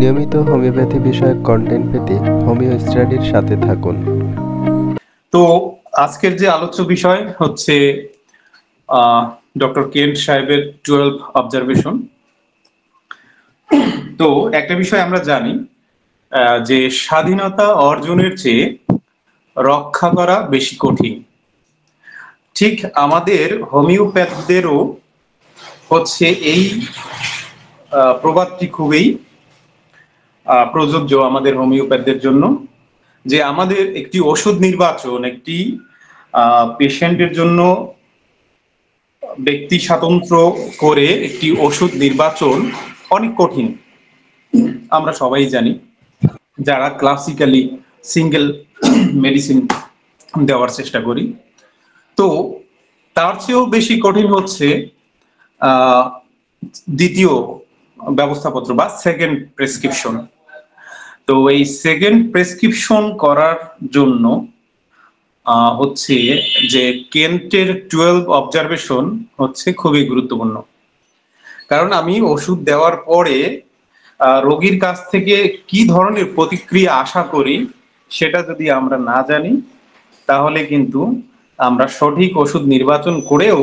নিয়মিত হোমিওপ্যাথি বিষয়ক কন্টেন্ট পেতে হোমিও স্টাডির সাথে থাকুন। তো আজকের যে আলোচ্য বিষয় হচ্ছে ডক্টর কেন্ট সাহেবের 12 অবজারভেশন। তো একটা বিষয় আমরা জানি যে স্বাধীনতা অর্জনের চেয়ে রক্ষা করা বেশি কঠিন। ঠিক আমাদের হোমিওপ্যাথদেরও হচ্ছে এই প্রবাদটি খুবই প্রযোজ্য আমাদের হোমিওপ্যাথদের জন্য, যে আমাদের একটি ওষুধ নির্বাচন একটি পেশেন্টের জন্য ব্যক্তি স্বাতন্ত্র করে একটি ওষুধ নির্বাচন অনেক কঠিন। আমরা সবাই জানি যারা ক্লাসিক্যালি সিঙ্গেল মেডিসিন দেওয়ার চেষ্টা করি। তো তার চেয়েও বেশি কঠিন হচ্ছে দ্বিতীয় ব্যবস্থাপত্র বা সেকেন্ড প্রেসক্রিপশন। তো এই সেকেন্ড প্রেসক্রিপশন করার জন্য হচ্ছে যে কেন্টের 12 অবজারভেশন হচ্ছে খুবই গুরুত্বপূর্ণ। কারণ আমি ওষুধ দেওয়ার পরে রোগীর কাছ থেকে কি ধরনের প্রতিক্রিয়া আশা করি সেটা যদি আমরা না জানি, তাহলে কিন্তু আমরা সঠিক ওষুধ নির্বাচন করেও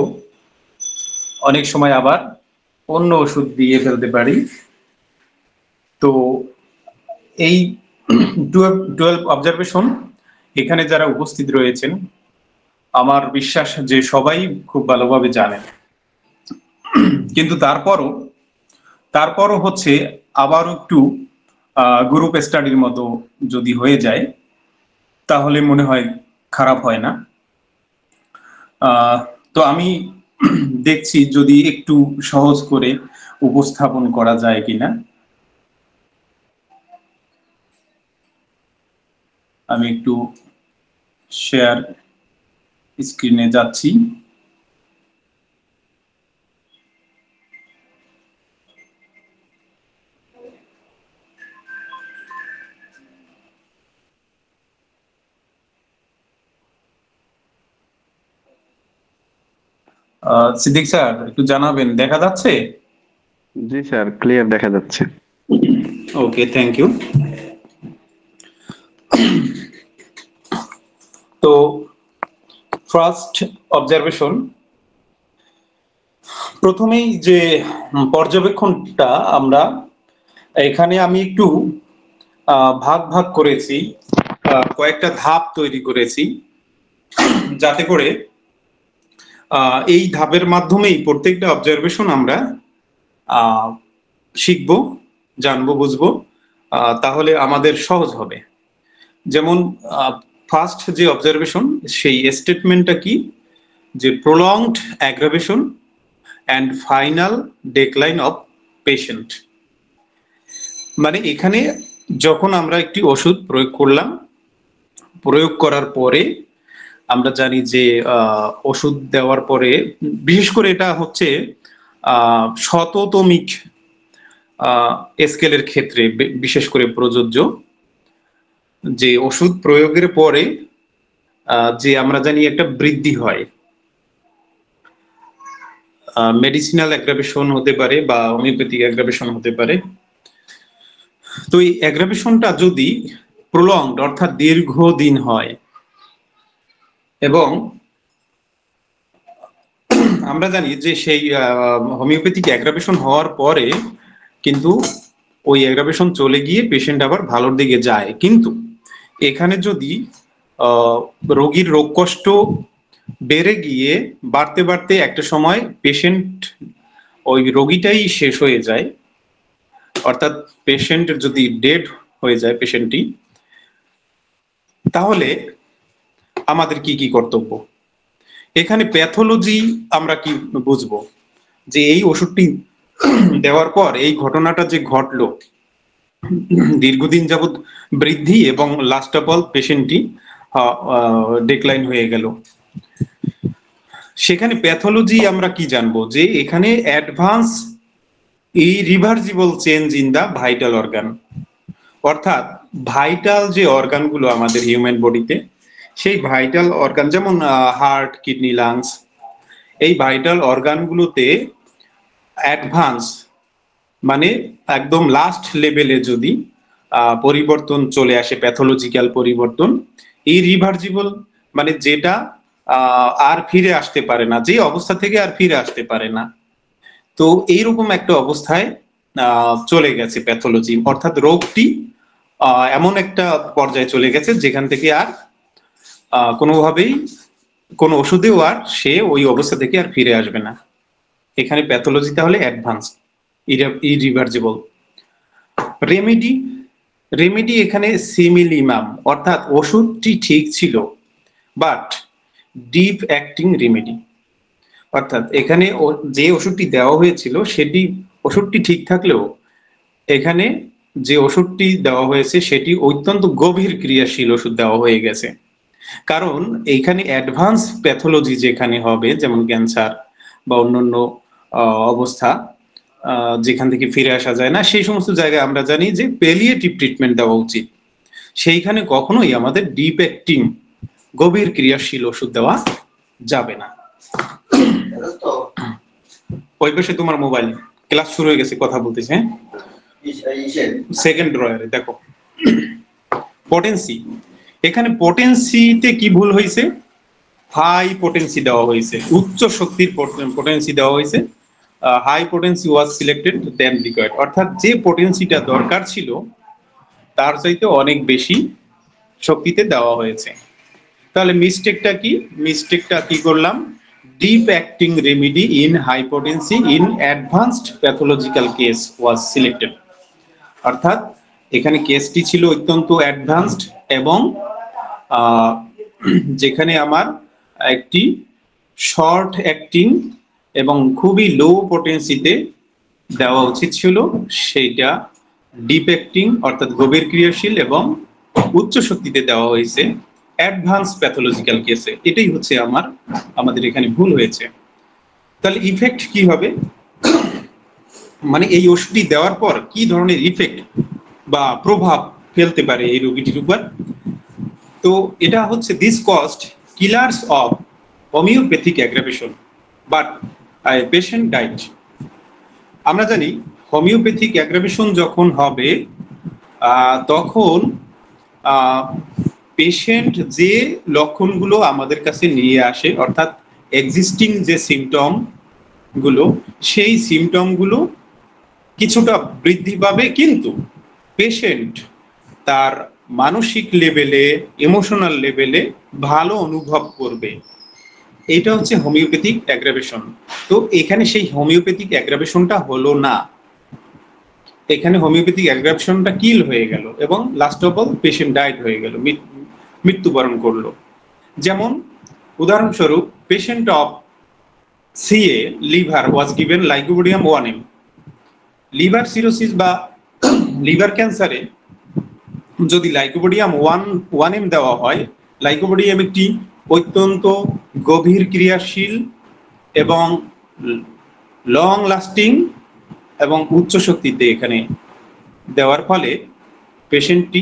অনেক সময় আবার অন্য ওষুধ দিয়ে ফেলতে পারি। তো এই 12 অবজারভেশন এখানে যারা উপস্থিত রয়েছেন, আমার বিশ্বাস যে সবাই খুব ভালোভাবে জানেন। কিন্তু তারপরও হচ্ছে আবার একটু গ্রুপ স্টাডির মতো যদি হয়ে যায় তাহলে মনে হয় খারাপ হয় না। তো আমি দেখছি যদি একটু সহজ করে উপস্থাপন করা যায় কিনা। আমি একটু শেয়ার স্ক্রিনে যাচ্ছি। সিদ্দিক স্যার একটু জানাবেন, দেখা যাচ্ছে? জি স্যার, ক্লিয়ার দেখা যাচ্ছে। ওকে, থ্যাংক ইউ। তো ফার্স্ট অবজারভেশন, প্রথমেই যে পর্যবেক্ষণটা আমরা এখানে আমি একটু ভাগ ভাগ করেছি, কয়েকটা ধাপ তৈরি করেছি, যাতে করে এই ধাপের মাধ্যমেই প্রত্যেকটা অবজারভেশন আমরা শিখবো, জানবো, বুঝবো, তাহলে আমাদের সহজ হবে। যেমন ফার্স্ট যে অবজারভেশন, সেই স্টেটমেন্টটা কি, যে prolonged aggravation and final decline of patient. মানে এখানে যখন আমরা একটি ওষুধ প্রয়োগ করলাম, প্রয়োগ করার পরে আমরা জানি যে ওষুধ দেওয়ার পরে, বিশেষ করে এটা হচ্ছে শততমিক স্কেলের ক্ষেত্রে বিশেষ করে প্রযোজ্য, যে ওষুধ প্রয়োগের পরে যে আমরা জানি একটা বৃদ্ধি হয়, মেডিসিনাল অ্যাগ্রাভেশন হতে পারে বা হোমিওপ্যাথিক অ্যাগ্রাভেশন হতে পারে। তো এই অ্যাগ্রাভেশনটা যদি প্রলংড অর্থাৎ দীর্ঘদিন হয়, এবং আমরা জানি যে সেই হোমিওপ্যাথিক অ্যাগ্রাভেশন হওয়ার পরে কিন্তু ওই অ্যাগ্রাভেশন চলে গিয়ে পেশেন্ট আবার ভালোর দিকে যায়। কিন্তু এখানে যদি রোগীর রোগ কষ্ট বেড়ে গিয়ে বাড়তে বাড়তে একটা সময় পেশেন্ট, ওই রোগীটাই শেষ হয়ে যায়, অর্থাৎ পেশেন্ট যদি ডেড হয়ে যায় পেশেন্টটি, তাহলে আমাদের কি কি কর্তব্য? এখানে প্যাথোলজি আমরা কি বুঝবো, যে এই ওষুধটি দেওয়ার পর এই ঘটনাটা যে ঘটলো, দীর্ঘদিন যাবৎ বৃদ্ধি এবং লাস্ট অফ অল পেশেন্টটি ডিক্লাইন হয়ে গেল, সেখানে প্যাথোলজি আমরা কি জানবো, যে এখানে advance irreversible change in the vital organ, অর্থাৎ ভাইটাল যে অর্গানগুলো আমাদের হিউম্যান বডিতে, সেই ভাইটাল অর্গান যেমন হার্ট, কিডনি, লাংস, এই ভাইটাল অর্গানগুলোতে অ্যাডভান্স মানে একদম লাস্ট লেভেলে যদি পরিবর্তন চলে আসে, প্যাথোলজিক্যাল পরিবর্তন, এই রিভার্সিবল মানে যেটা আর ফিরে আসতে পারে না, যে অবস্থা থেকে আর ফিরে আসতে পারে না, তো এইরকম একটা অবস্থায় চলে গেছে প্যাথোলজি, অর্থাৎ রোগটি এমন একটা পর্যায়ে চলে গেছে যেখান থেকে আর কোনোভাবেই কোনো ওষুধেও আর সে ওই অবস্থা থেকে আর ফিরে আসবে না। এখানে প্যাথোলজি তাহলে অ্যাডভান্স, ইরিভার্সিবল। রেমেডি, রেমেডি এখানে সিমিলিমাম, অর্থাৎ ওষুধটি ঠিক ছিল বাট ডিপ অ্যাক্টিং রেমেডি, অর্থাৎ এখানে যে ওষুধটি দেওয়া হয়েছিল সেটি ওষুধটি ঠিক থাকলেও এখানে যে ওষুধটি দেওয়া হয়েছে সেটি অত্যন্ত গভীর ক্রিয়াশীল ওষুধ দেওয়া হয়ে গেছে। কারণ এইখানে অ্যাডভান্স প্যাথোলজি যেখানে হবে, যেমন ক্যান্সার বা অন্যান্য অবস্থা যেখান থেকে ফিরে আসা যায় না, সেই সমস্ত জায়গায় আমরা জানি যে প্যালিয়েটিভ ট্রিটমেন্ট দেওয়া উচিত। সেইখানে কখনোই আমাদের ডিপ অ্যাক্টিং গভীর ক্রিয়াশীল ওষুধ দেওয়া যাবে না। ওই পাশে তোমার মোবাইল, ক্লাস শুরু হয়ে গেছে, কথা বলতেছে। সেকেন্ড ড্রয়ারে দেখো পটেন্সি, এখানে পটেন্সিতে কি ভুল হয়েছে, হাই পটেন্সি দেওয়া হয়েছে, উচ্চ শক্তির পটেন্সি দেওয়া হয়েছে, high potency was selected than required, অর্থাৎ যে পটেন্সিটা দরকার ছিল তার চাইতে অনেক বেশি শক্তিতে দেওয়া হয়েছে। তাহলে মিস্টেকটা কি, মিস্টেকটা কি করলাম, deep acting remedy in high potency in advanced pathological case was selected, অর্থাৎ এখানে কেসটি ছিল অত্যন্ত অ্যাডভান্সড এবং যেখানে আমার একটি শর্ট অ্যাক্টিং এবং খুবই লো পটেন্সিতে দেওয়া উচিত ছিল, সেইটা ডিপ অ্যাক্টিং অর্থাৎ গভীর ক্রিয়াশীল এবং উচ্চ শক্তিতে দেওয়া হয়েছে অ্যাডভান্স প্যাথোলজিক্যাল কেসে। এটাই হচ্ছে আমাদের এখানে ভুল হয়েছে। তাহলে ইফেক্ট কি হবে, মানে এই ওষুধটি দেওয়ার পর কি ধরনের ইফেক্ট বা প্রভাব ফেলতে পারে এই রোগীটির উপর। তো এটা হচ্ছে this cost killers of homeopathic aggravation but patient ডাইট। আমরা জানি হোমিওপ্যাথিক অ্যাগ্রাভেশন যখন হবে তখন পেশেন্ট যে লক্ষণগুলো আমাদের কাছে নিয়ে আসে, অর্থাৎ এক্সিস্টিং যে সিমটম গুলো, সেই সিমটম গুলো কিছুটা বৃদ্ধি পাবে, কিন্তু পেশেন্ট তার মানসিক লেভেলে, ইমোশনাল লেভেলে ভালো অনুভব করবে। এটা হচ্ছে হোমিওপ্যাথিক অ্যাগ্রাভেশন। তো এখানে সেই হোমিওপ্যাথিক অ্যাগ্রাভেশনটা হলো না, এখানে হোমিওপ্যাথিক অ্যাগ্রাভেশনটা কিল হয়ে গেল এবং last of all patient died হয়ে গেল, মৃত্যুবরণ করলো। যেমন উদাহরণস্বরূপ patient of CA liver was given lycopodium 1M। Liver cirrhosis বা লিভার ক্যান্সারে যদি লাইকোপোডিয়াম 1M দেওয়া হয়, লাইকোপোডিয়াম একটি অত্যন্ত গভীর ক্রিয়াশীল এবং লং লাস্টিং এবং উচ্চ শক্তিতে এখানে দেওয়ার ফলে পেশেন্টটি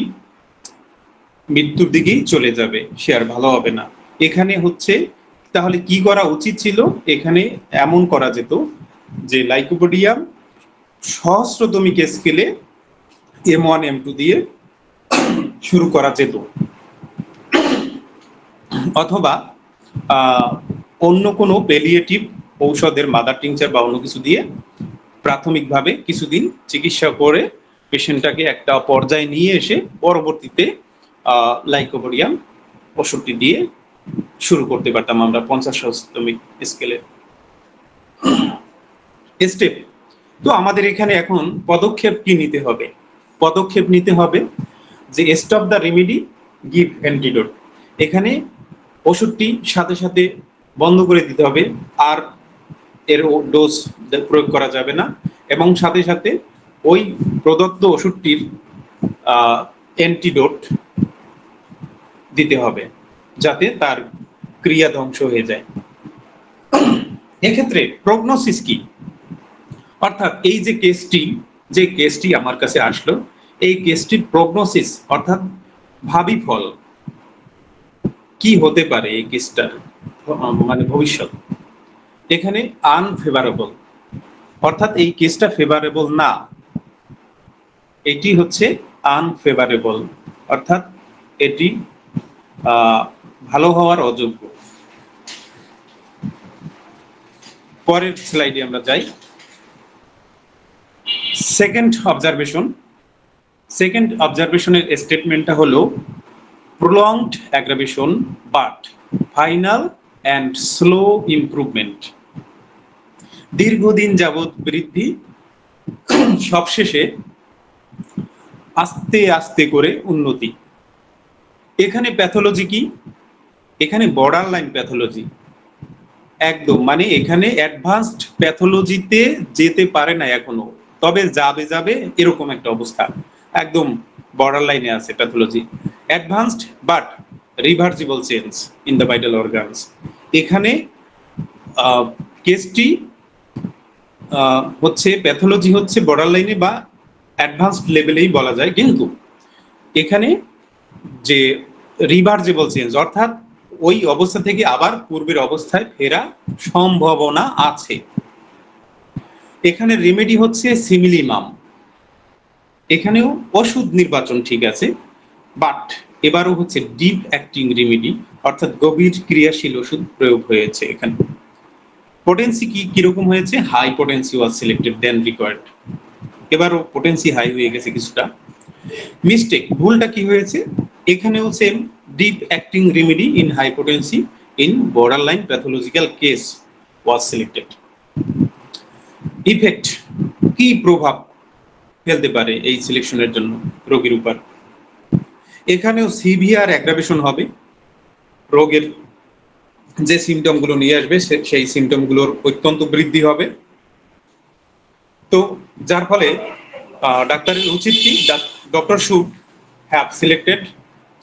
মৃত্যুর দিকেই চলে যাবে, সে আর ভালো হবে না। এখানে হচ্ছে তাহলে কি করা উচিত ছিল, এখানে এমন করা যেত যে লাইকোপোডিয়াম সহস্রতমিক স্কেলে M1 M2 দিয়ে শুরু করা যেত, অথবা অন্য কোনো প্যালিয়েটিভ ঔষধের মাদার টিংচার বা অন্য কিছু দিয়ে প্রাথমিকভাবে কিছুদিন চিকিৎসা করে পেশেন্টটাকে একটা পর্যায়ে নিয়ে এসে পরবর্তীতে লাইকোপোডিয়াম ওষুধটি দিয়ে শুরু করতে পারতাম আমরা 50তমিক স্কেলে স্টেপ। তো আমাদের এখানে এখন পদক্ষেপ কি নিতে হবে, পদক্ষেপ নিতে হবে যে stop the remedy give antidote, এখানে ওষুধটি সাথে সাথে বন্ধ করে দিতে হবে, আর এর ডোজ প্রয়োগ করা যাবে না, এবং সাথে সাথে ওই প্রদত্ত ওষুধটির অ্যান্টিডোট দিতে হবে যাতে তার ক্রিয়া ধ্বংস হয়ে যায়। এক্ষেত্রে প্রগনোসিস কি, অর্থাৎ এই যে কেসটি আমার কাছে আসলো, এই কেসটির প্রগনোসিস অর্থাৎ ভাবি ফল কি হতে পারে, এই কেসটার মানে ভবিষ্যৎ এখানে আনফেভারেবল, অর্থাৎ এই কেসটা ফেভারেবল না, এটি হচ্ছে আনফেভারেবল, অর্থাৎ এটি ভালো হওয়ার অযোগ্য। পরের স্লাইডে আমরা যাই। সেকেন্ড অবজারভেশনের স্টেটমেন্টটা হলো prolonged aggravation but final and slow improvement। দীর্ঘদিন যাবৎ বৃদ্ধি, সবশেষে আস্তে আস্তে করে উন্নতি। এখানে প্যাথোলজি কি? এখানে বর্ডার লাইন প্যাথোলজি একদম, মানে এখানে অ্যাডভান্সড প্যাথোলজিতে যেতে পারে না এখনো, তবে যাবে যাবে এরকম একটা অবস্থা, একদম বর্ডার লাইনে আছে pathology. Advanced but reversible change in the vital organs. এখানে কেসটি হচ্ছে প্যাথোলজি হচ্ছে বর্ডার লাইনে বা অ্যাডভান্সড লেভেলেই বলা যায়, কিন্তু এখানে যে রিভার্সিবল চেঞ্জ অর্থাৎ ওই অবস্থা থেকে আবার পূর্বের অবস্থায় ফেরা সম্ভাবনা আছে। এখানে রেমেডি হচ্ছে সিমিলিমাম, এখানেও ওষুধ নির্বাচন ঠিক আছে, বাট এবারও হচ্ছে ডিপ অ্যাক্টিং রেমেডি অর্থাৎ গভীর ক্রিয়াশীল ওষুধ প্রয়োগ হয়েছে। এখানে পোটেন্সি কিরকম হয়েছে? High potency was selected than required, এবারও পোটেন্সি হাই হয়ে গেছে কিছুটা। মিস্টেক, ভুলটা কি হয়েছে? এখানেও same, deep acting remedy in high potency in borderline pathological case was selected. Effect, কি প্রভাব ফেলতে পারে এই সিলেকশনের জন্য রোগীর উপর? এখানেও সিভিয়ার অ্যাগ্রাভেশন হবে, রোগের যে সিমটমগুলো নিয়ে আসবে সেই সিমটমগুলোর অত্যন্ত বৃদ্ধি হবে। তো যার ফলে ডাক্তারের উচিত কি? Doctor should have selected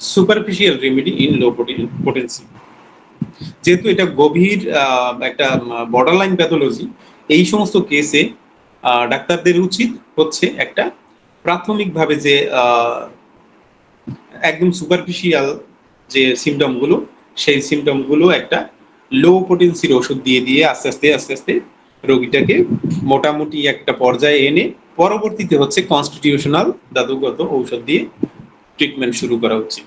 superficial remedy in low potency. যেহেতু এটা গভীর একটা বর্ডারলাইন প্যাথোলজি, এই সমস্ত কেসে ডাক্তারদের উচিত হচ্ছে একটা প্রাথমিকভাবে যে একদম সুপারফিশিয়াল যে সিমটমগুলো, সেই সিমটমগুলো একটা লো পোটেন্সির ওষুধ দিয়ে দিয়ে আস্তে আস্তে রোগীটাকে মোটামুটি একটা পর্যায়ে এনে পরবর্তীতে হচ্ছে কনস্টিটিউশনাল ধাতুগত ঔষধ দিয়ে ট্রিটমেন্ট শুরু করা উচিত।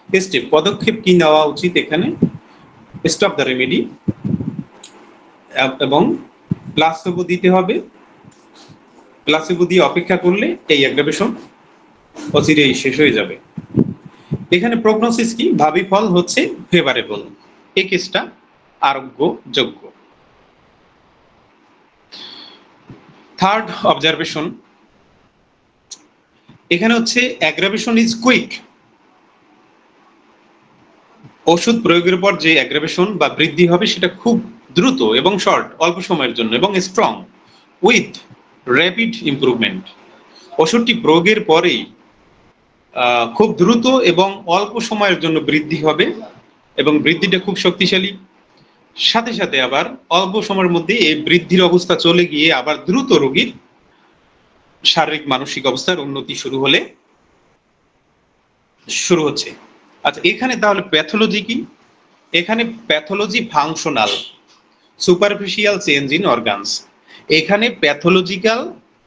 স্টেপ, পদক্ষেপ কি নেওয়া উচিত? এখানে স্টপ দ্য রেমেডি এবং প্লাসেবো দিতে হবে। প্লাসেবো দিয়ে অপেক্ষা করলে এই অ্যাগ্রাভেশন অচিরেই শেষ হয়ে যাবে। এখানে প্রগনোসিস কি? ভাবি ফল হচ্ছে ফেভারেবল, এই কেসটা আরোগ্যযোগ্য। থার্ড অবজারভেশন, এখানে হচ্ছে অ্যাগ্রাভেশন ইজ কুইক। ওষুধ প্রয়োগের পর যে অ্যাগ্রাভেশন বা বৃদ্ধি হবে সেটা খুব দ্রুত এবং শর্ট, অল্প সময়ের জন্য, এবং স্ট্রং উইথ র্যাপিড ইমপ্রুভমেন্ট। ওষুধটি প্রয়োগের পরেই খুব দ্রুত এবং অল্প সময়ের জন্য বৃদ্ধি হবে এবং বৃদ্ধিটা খুব শক্তিশালী। সাথে সাথে আবার অল্প সময়ের মধ্যে এই বৃদ্ধির অবস্থা চলে গিয়ে আবার দ্রুত রোগীর শারীরিক মানসিক অবস্থার উন্নতি শুরু হচ্ছে। আচ্ছা, এখানে তাহলে প্যাথোলজি কি? এখানে pathology functional superficial change in organs. এখানে প্যাথোলজিক্যাল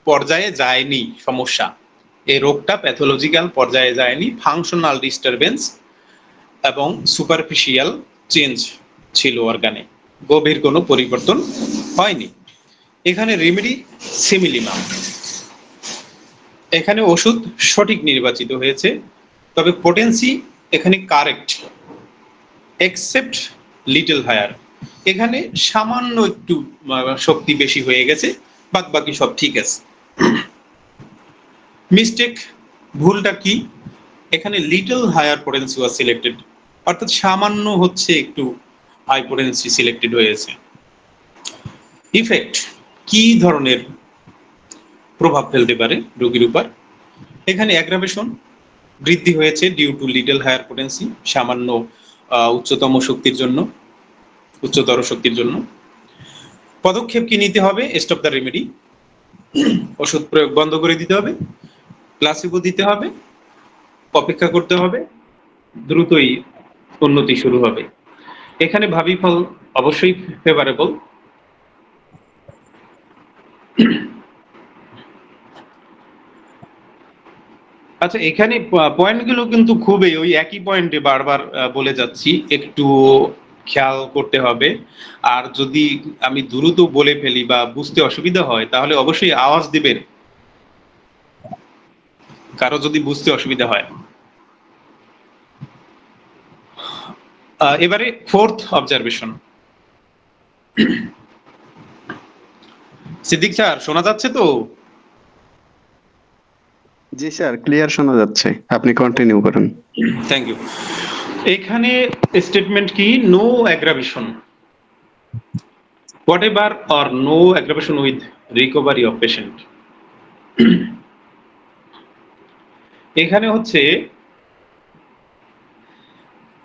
পর্যায়ে যায়নি সমস্যা, এই রোগটা প্যাথোলজিক্যাল পর্যায়ে যায়নি, ফাংশনাল ডিস্টারবেন্স এবং সুপারফিশিয়াল চেঞ্জ ছিল অর্গানে, গভীর কোনো পরিবর্তন হয়নি। এখানে রেমেডি সিমিলিমাম, এখানে ওষুধ সঠিক নির্বাচিত হয়েছে, তবে পোটেন্সি এখানে কারেক্ট এক্সেপ্ট লিটল হায়ার, এখানে সামান্য একটু শক্তি বেশি হয়ে গেছে, বাদ বাকি সব ঠিক আছে। মিস্টেক, ভুলটা কি? এখানে little higher potency was selected, অর্থাৎ সামান্য হচ্ছে একটু হাই পোটেন্সি সিলেক্টেড হয়েছে। ইফেক্ট, কি ধরনের প্রভাব ফেলতে পারে রোগীর উপর? এখানে অ্যাগ্রাভেশন বৃদ্ধি হয়েছে due to little higher potency, সামান্য উচ্চতর শক্তির জন্য। পদক্ষেপ কি নিতে হবে? স্টপ দ্য রেমেডি, ওষুধ প্রয়োগ বন্ধ করে দিতে হবে, প্লাসিবো দিতে হবে, অপেক্ষা করতে হবে, দ্রুতই উন্নতি শুরু হবে। এখানে ভাবি ফল অবশ্যই ফেভারেবল। আচ্ছা, এখানে পয়েন্টগুলো কিন্তু খুবই ওই একই পয়েন্টে বারবার বলে যাচ্ছি, একটু খেয়াল করতে হবে। আর যদি আমি দ্রুত বলে ফেলি বা বুঝতে অসুবিধা হয় তাহলে অবশ্যই আওয়াজ দিবেন, কারো যদি বুঝতে অসুবিধা হয়। এবারে ফোর্থ অবজারভেশন। সিদ্দিক স্যার, শোনা যাচ্ছে তো? জি স্যার, ক্লিয়ার শোনা যাচ্ছে, আপনি কন্টিনিউ করুন। Thank you. এখানে স্টেটমেন্ট কি? No aggravation whatever or no aggravation with recovery of patient। এখানে হচ্ছে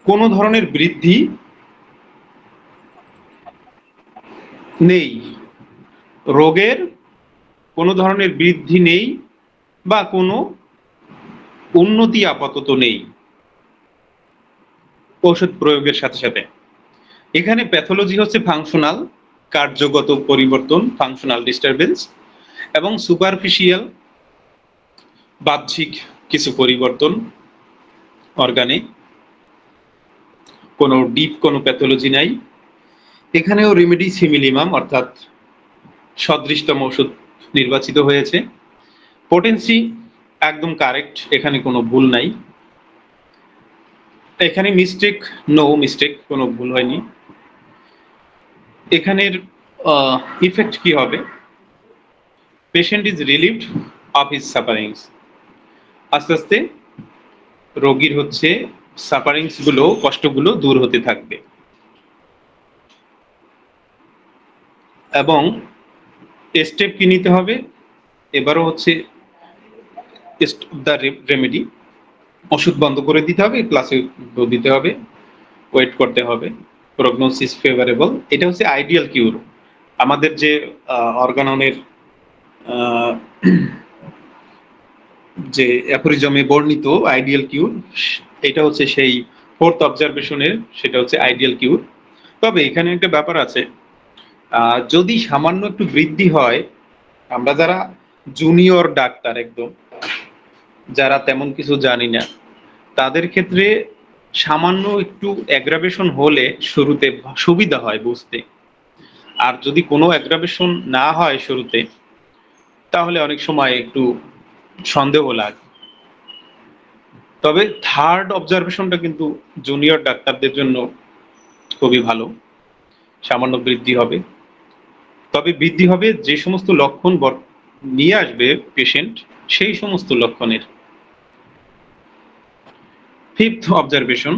কোনো ধরনের বৃদ্ধি নেই, রোগের কোনো ধরনের বৃদ্ধি নেই বা কোনো উন্নতি আপাতত নেই ঔষধ প্রয়োগের সাথে সাথে। এখানে প্যাথোলজি হচ্ছে ফাংশনাল, কার্যগত পরিবর্তন, ফাংশনাল ডিস্টারবেন্স, এবং সুপারফিশিয়াল, বাহ্যিক কিছু পরিবর্তন অর্গানে, কোনো ডিপ কোনো প্যাথোলজি নাই। এখানেও রেমেডি সিমিলিমাম অর্থাৎ সদৃশতম ওষুধ নির্বাচিত হয়েছে। পোটেন্সি একদম কারেক্ট, এখানে কোনো ভুল নাই। এখানে মিস্টেক, নো মিস্টেক, কোনো ভুল হয়নি। এখানের ইফেক্ট কি হবে? Patient is relieved of his sufferings. আস্তে আস্তে রোগীর হচ্ছে সাফারিংস গুলো, কষ্টগুলো দূর হতে থাকবে। এবং স্টেপ কি নিতে হবে? এবারও হচ্ছে দ্য রেমেডি, ওষুধ বন্ধ করে দিতে হবে, ক্লাসে দিতে হবে, ওয়েট করতে হবে। প্রগনোসিস ফেভারেবল, এটা হচ্ছে আইডিয়াল কিউর। আমাদের যে অর্গাননের যে অ্যাফোরিজমে বর্ণিত আইডিয়াল কিউর, এটা হচ্ছে সেই ফোর্থ অবজারভেশনের, সেটা হচ্ছে আইডিয়াল কিউর। তবে এখানে একটা ব্যাপার আছে, যদি সামান্য একটু বৃদ্ধি হয়, আমরা যারা জুনিয়র ডাক্তার একদম, যারা তেমন কিছু জানি না, তাদের ক্ষেত্রে সামান্য একটু অ্যাগ্রাভেশন হলে শুরুতে সুবিধা হয় বুঝতে। আর যদি কোনো অ্যাগ্রাভেশন না হয় শুরুতে, তাহলে অনেক সময় একটু সন্দেহ লাগে। তবে থার্ড অবজারভেশনটা কিন্তু জুনিয়র ডাক্তারদের জন্য খুবই ভালো, সামান্য বৃদ্ধি হবে। তবে বৃদ্ধি হবে যে সমস্ত লক্ষণ নিয়ে আসবে পেশেন্ট, সেই সমস্ত লক্ষণের। ফিফথ অবজারভেশন,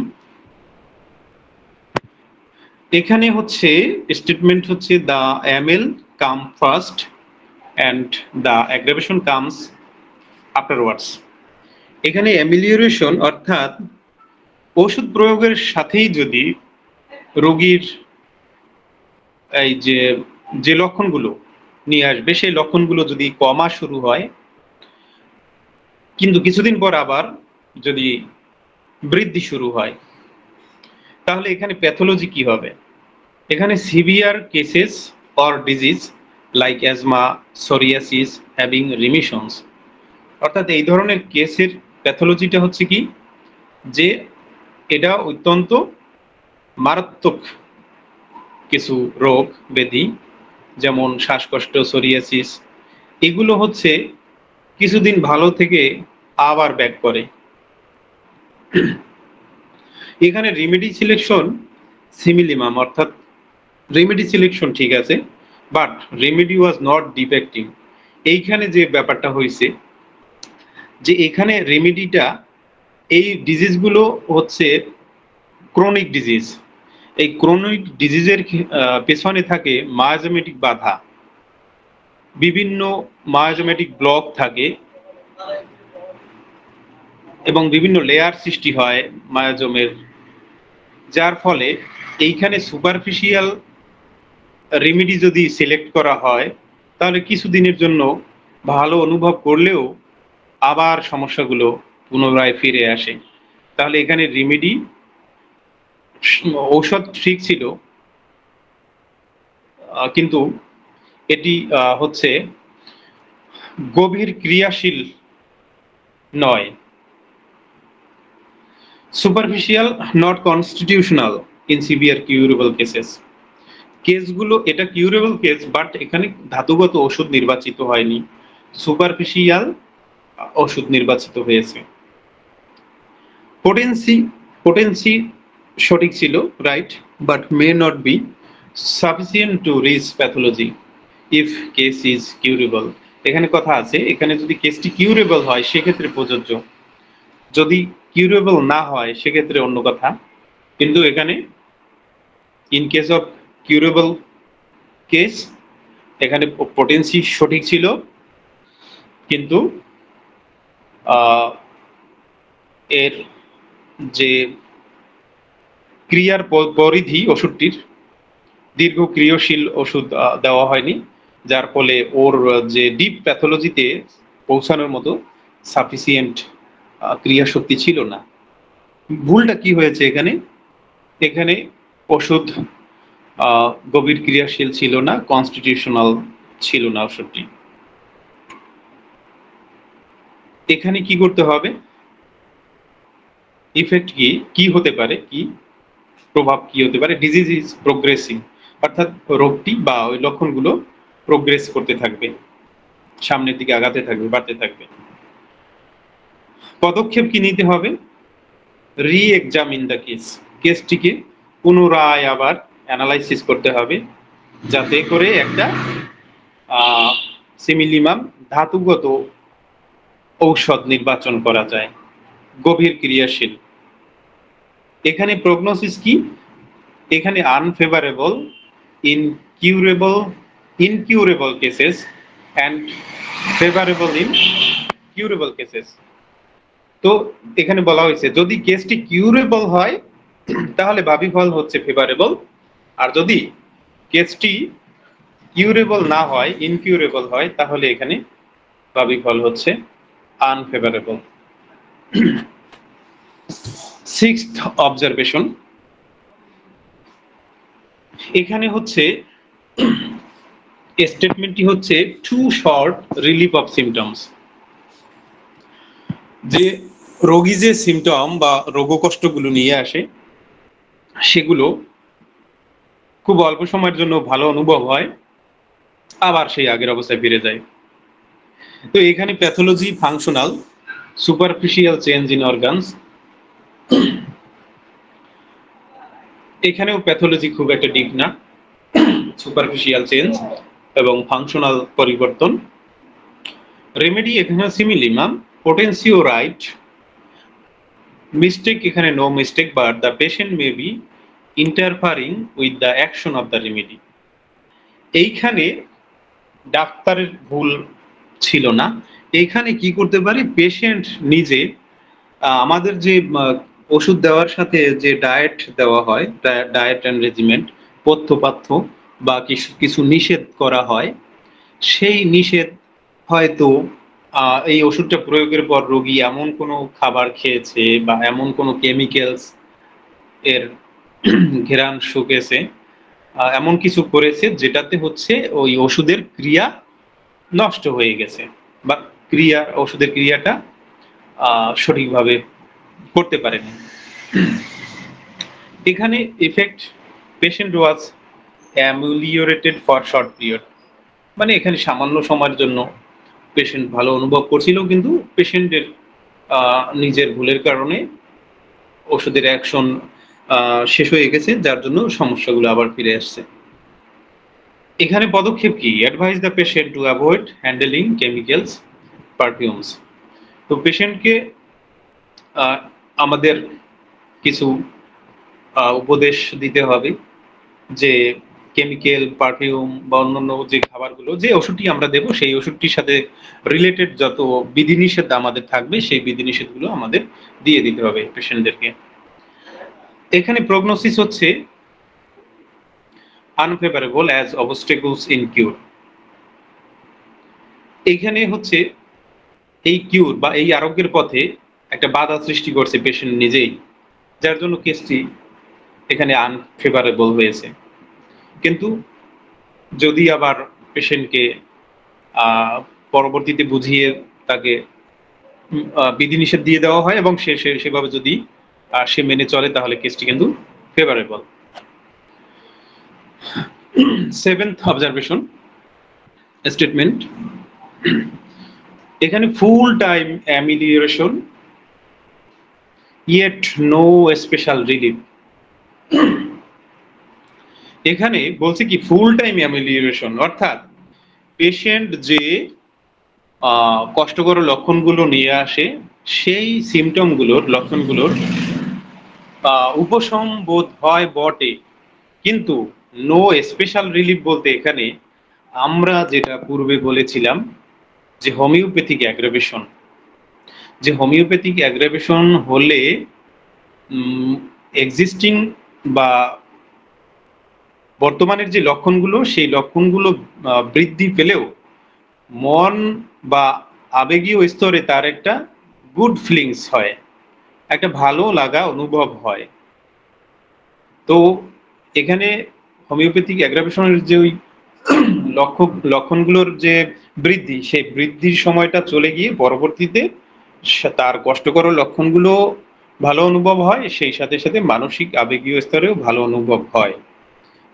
এখানে হচ্ছে স্টেটমেন্ট হচ্ছে দ্য এমএল come first and the aggravation comes afterwards. এখানে অ্যামিলিওরেশন অর্থাৎ ওষুধ প্রয়োগের সাথেই যদি রোগীর এই যে লক্ষণগুলো নিয়ে আসবে, সেই লক্ষণগুলো যদি কমা শুরু হয়, কিন্তু কিছুদিন পর আবার যদি বৃদ্ধি শুরু হয়, তাহলে এখানে প্যাথোলজি কি হবে? এখানে severe cases or disease like asthma, psoriasis having remissions, অর্থাৎ এই ধরনের কেসের প্যাথোলজিটা হচ্ছে কি, যে এটা অত্যন্ত মারাত্মক কিছু রোগ ব্যাধি, যেমন শ্বাসকষ্ট, সোরিয়াসিস, এগুলো হচ্ছে কিছুদিন ভালো থেকে আবার ব্যাক করে। এখানে রেমেডি সিলেকশন সিমিলিমাম, অর্থাৎ রেমেডি সিলেকশন ঠিক আছে, but remedy was not defective. এইখানে যে ব্যাপারটা হয়েছে, যে এখানে রেমেডিটা, এই ডিজিজগুলো হচ্ছে ক্রনিক ডিজিজ। এই ক্রনিক ডিজিজের পেছনে থাকে মায়োজোমেটিক বাধা, বিভিন্ন মায়োজোমেটিক ব্লক থাকে এবং বিভিন্ন লেয়ার সৃষ্টি হয় মায়োজোমের, যার ফলে এইখানে সুপারফিশিয়াল রেমেডি যদি সিলেক্ট করা হয়, তাহলে কিছুদিনের জন্য ভালো অনুভব করলেও আবার সমস্যাগুলো পুনরায় ফিরে আসে। তাহলে এখানে রেমেডি ঔষধ ঠিক ছিল, কিন্তু এটি হচ্ছে গভীর ক্রিয়াশীল নয়। Superficial, not constitutional in severe curable cases. কেসগুলো এটা কিউরেবল কেস, বাট এখানে ধাতুগত ওষুধ নির্বাচিত হয়নি, সুপারফিশিয়াল ওষুধ নির্বাচিত হয়েছে। পোটেন্সি সঠিক ছিল, right, but may not be sufficient to reach pathology if case is curable. এখানে কথা আছে, এখানে যদি কেসটি কিউরেবল হয় সেক্ষেত্রে প্রযোজ্য, যদি কিউরেবল না হয় সেক্ষেত্রে অন্য কথা। কিন্তু এখানে in case of curable case এখানে পোটেন্সি সঠিক ছিল, কিন্তু এর যে ক্রিয়ার পরিধি ওষুধটির দীর্ঘ ক্রিয়াশীল ওষুধ দেওয়া হয়নি, যার ফলে ওর যে ডিপ প্যাথোলজিতে পৌঁছানোর মতো সাফিসিয়েন্ট ক্রিয়া শক্তি ছিল না। ভুলটা কি হয়েছে এখানে? এখানে ওষুধ গভীর ক্রিয়াশীল ছিল না, কনস্টিটিউশনাল ছিল না ওষুধটি। এখানে কি করতে হবে? ইফেক্ট কি হতে পারে, কি প্রভাব কি হতে পারে? ডিজিজ ইজ প্রোগ্রেসিং, অর্থাৎ রোগটি বা ওই লক্ষণগুলো প্রোগ্রেস করতে থাকবে, সামনের দিকে আগাতে থাকবে, বাড়তে থাকবে। পদক্ষেপ কি নিতে হবে? রি এক্সামিন দ্য কেস, কেসটিকে পুনরায় আবার অ্যানালাইসিস করতে হবে, যাতে করে একটা সিমিলিমাম ধাতুগত ঔষধ নির্বাচন করা যায় গভীর ক্রিয়াশীল। এখানে প্রগনোসিস কি? এখানে unfavourable incurable cases and favourable in curable cases. তো এখানে বলা হয়েছে যদি কেসটি কিউরেবল হয় তাহলে বাবি ফল হচ্ছে ফেভারেবল, আর যদি কেসটি কিউরেবল না হয়, ইনকিউরেবল হয়, তাহলে এখানে বাবি ফল হচ্ছে আনফেভারেবল। সিক্সথ অবজারভেশন, এখানে হচ্ছে স্টেটমেন্টটি হচ্ছে too short relief of symptoms. যে রোগী যে সিমটম বা রোগকষ্টগুলো নিয়ে আসে সেগুলো খুব অল্প সময়ের জন্য ভালো অনুভব হয়, আবার সেই আগের অবস্থায় ফিরে যায়। তো এখানে pathology functional, superficial change in organs, এখানেও প্যাথোলজি খুব একটা ডিপ না, সুপারফিশিয়াল চেঞ্জ এবং ফাংশনাল পরিবর্তন। রেমেডি এখানে সিমিলিমাম, পোটেন্সিও রাইট, মিস্টেক এখানে no mistake, but the patient may be interfering with the action of the remedy. এইখানে ডাক্তারের ভুল ছিল না, এইখানে কি করতে পারে পেশেন্ট নিজে, আমাদের যে ওষুধ দেওয়ার সাথে যে ডায়েট দেওয়া হয়, ডায়েট অ্যান্ড রেজিমেন্ট, পথ্যপাথ্য বা কিছু নিষেধ করা হয়, সেই নিষেধ হয়তো এই ওষুধটা প্রয়োগের পর রোগী এমন কোনো খাবার খেয়েছে বা এমন কোনো কেমিক্যালস এর ঘেরান শুকেছে, এমন কিছু করেছে যেটাতে হচ্ছে ওই ওষুধের ক্রিয়া নষ্ট হয়ে গেছে বা ওষুধের ক্রিয়াটা সঠিকভাবে করতে পারেনি। এখানে effect patient was ameliorated for short period, মানে এখানে সামান্য সময়ের জন্য পেশেন্ট ভালো অনুভব করছিল, কিন্তু পেশেন্টের নিজের ভুলের কারণে ওষুধের অ্যাকশন শেষ হয়ে গেছে, যার জন্য সমস্যাগুলো আবার ফিরে আসছে। এখানে পদক্ষেপ কি? Advice the patient to avoid handling chemicals, perfumes. তো পেশেন্টকে আমাদের কিছু উপদেশ দিতে হবে যে কেমিক্যাল, পারফিউম বা অন্যান্য যে খাবারগুলো, যে ওষুধটি আমরা দেব সেই ওষুধটির সাথে রিলেটেড যত বিধিনিষেধ আমাদের থাকবে সেই বিধিনিষেধগুলো আমাদের দিয়ে দিতে হবে পেশেন্টদেরকে। এখানে প্রগনোসিস হচ্ছে আনফেভারেবল অ্যাজ অবস্টেকলস ইন কিউর। এইখানে হচ্ছে এই কিউর বা এই আরোগ্যের পথে একটা বাধা সৃষ্টি করছে পেশেন্ট নিজেই, যার জন্য কেসটি এখানে আনফেভারেবল হয়েছে। কিন্তু যদি আবার পেশেন্টকে পরবর্তীতে বুঝিয়ে তাকে বিধিনিষেধ দিয়ে দেওয়া হয় এবং সেভাবে যদি সে মেনে চলে তাহলে কেসটি কিন্তু ফেভারেবল। সেভেন্থ অবজারভেশন স্টেটমেন্ট, এখানে full time amelioration yet no special relief. এখানে বলছে কি ফুল টাইম অ্যামিলিয়েশন অর্থাৎ পেশেন্ট যে কষ্টকর লক্ষণগুলো নিয়ে আসে সেই সিমটমগুলোর লক্ষণগুলোর উপশম বোধ হয় বটে, কিন্তু নো স্পেশাল রিলিফ বলতে এখানে আমরা যেটা পূর্বে বলেছিলাম যে হোমিওপ্যাথিক অ্যাগ্রাভেশন, যে হোমিওপ্যাথিক অ্যাগ্রাভেশন হলে এক্সিস্টিং বা বর্তমানের যে লক্ষণগুলো সেই লক্ষণগুলো বৃদ্ধি পেলেও মন বা আবেগীয় স্তরে তার একটা গুড ফিলিংস হয়, একটা ভালো লাগা অনুভব হয়। তো এখানে হোমিওপ্যাথিক অ্যাগ্রাভেশনের যে ওই লক্ষণগুলোর যে বৃদ্ধি, সেই বৃদ্ধির সময়টা চলে গিয়ে পরবর্তীতে তার কষ্টকর লক্ষণগুলো ভালো অনুভব হয়, সেই সাথে সাথে মানসিক আবেগীয় স্তরেও ভালো অনুভব হয়।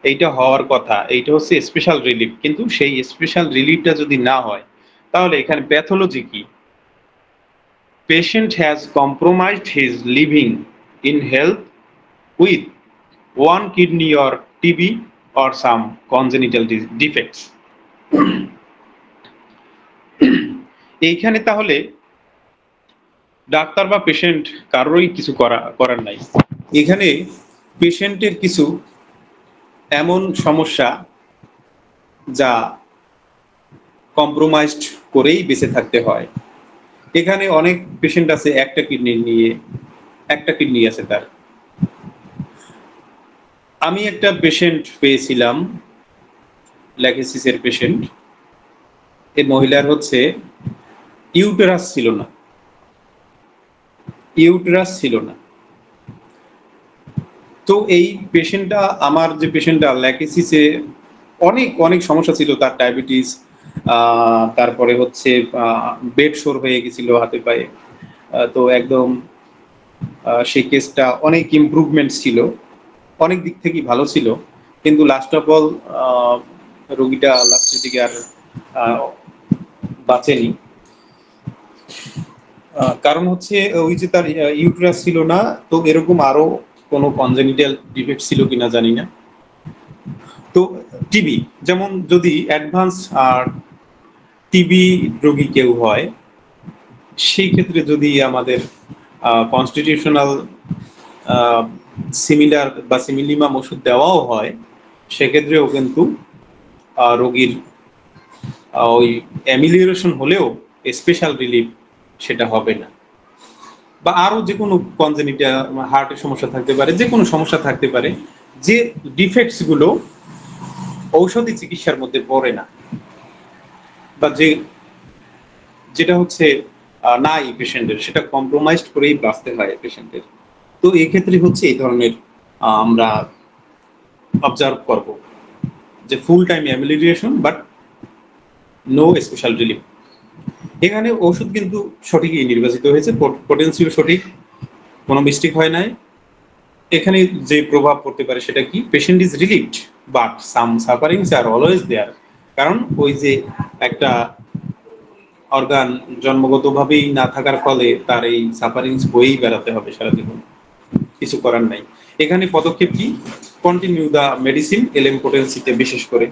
এইটা হওয়ার কথা, এইটা হচ্ছে স্পেশাল রিলিফ। কিন্তু সেই স্পেশাল রিলিফটা যদি না হয় তাহলে এখানে প্যাথোলজি কি? Patient has compromised his living in health with one kidney or TB or some congenital defects. এইখানে তাহলে ডাক্তার বা পেশেন্ট কারোরই কিছু করার নাই। এখানে পেশেন্টের কিছু এমন সমস্যা যা কম্প্রোমাইজড করেই বেঁচে থাকতে হয়। এখানে অনেক পেশেন্ট আছে একটা কিডনি আছে তার। আমি একটা পেশেন্ট পেয়েছিলাম, ল্যাকেসিসের পেশেন্ট। এই মহিলার হচ্ছে ইউটেরাস ছিল না। তো এই পেশেন্টটা, আমার যে পেশেন্টটা ল্যাকেসিসে অনেক সমস্যা ছিল তার, ডায়াবেটিস, তারপরে হচ্ছে বেড শোর হয়ে গেছিল হাতে পায়ে। তো একদম সেই কেসটা অনেক ইমপ্রুভমেন্ট ছিল, অনেক দিক থেকে ভালো ছিল, কিন্তু লাস্ট অফ অল রোগীটা লাস্টের দিকে আর বাঁচেনি। কারণ হচ্ছে ওই যে তার ইউটেরাস ছিল না, তো এরকম আরো কোনো কনজেনিটাল ডিফেক্ট ছিল কিনা জানি না। তো টিবি, যেমন যদি অ্যাডভান্স টিবি রোগী কেউ হয়, সেই ক্ষেত্রে যদি আমাদের কনস্টিটিউশনাল সিমিলার বা সিমিলিমাম ওষুধ দেওয়াও হয়, সেক্ষেত্রেও কিন্তু রোগীর ওই অ্যামিলিয়েশন হলেও স্পেশাল রিলিফ সেটা হবে না। বা আরো যে কোনো কনজেনিটাল হার্টের সমস্যা থাকতে পারে, যে কোনো সমস্যা থাকতে পারে, যে ডিফেক্টস গুলো ঔষধি চিকিৎসার মধ্যে পড়ে না, বা যেটা হচ্ছে নাই পেশেন্টের, সেটা কম্প্রোমাইজড করেই বাঁচতে হয় পেশেন্টের। তো এই ক্ষেত্রে হচ্ছে এই ধরনের আমরা অবজার্ভ করব যে full time amelioration but no special relief. এখানে ওষুধ কিন্তু সঠিকই নির্বাচিত হয়েছে, পোটেন্সিও সঠিক, কোনো মিস্টেক হয় নাই। এখানে যে প্রভাব পড়তে পারে সেটা কি? Patient is relieved but some sufferings are always there. কারণ ওই যে একটা অর্গান জন্মগতভাবেই না থাকার ফলে তার এই সাফারিংস বয়েই বেড়াতে হবে সারা জীবন, কিছু করার নাই। এখানে পদক্ষেপ কি? কন্টিনিউ দ্য মেডিসিন এলএম পোটেন্সিতে, বিশেষ করে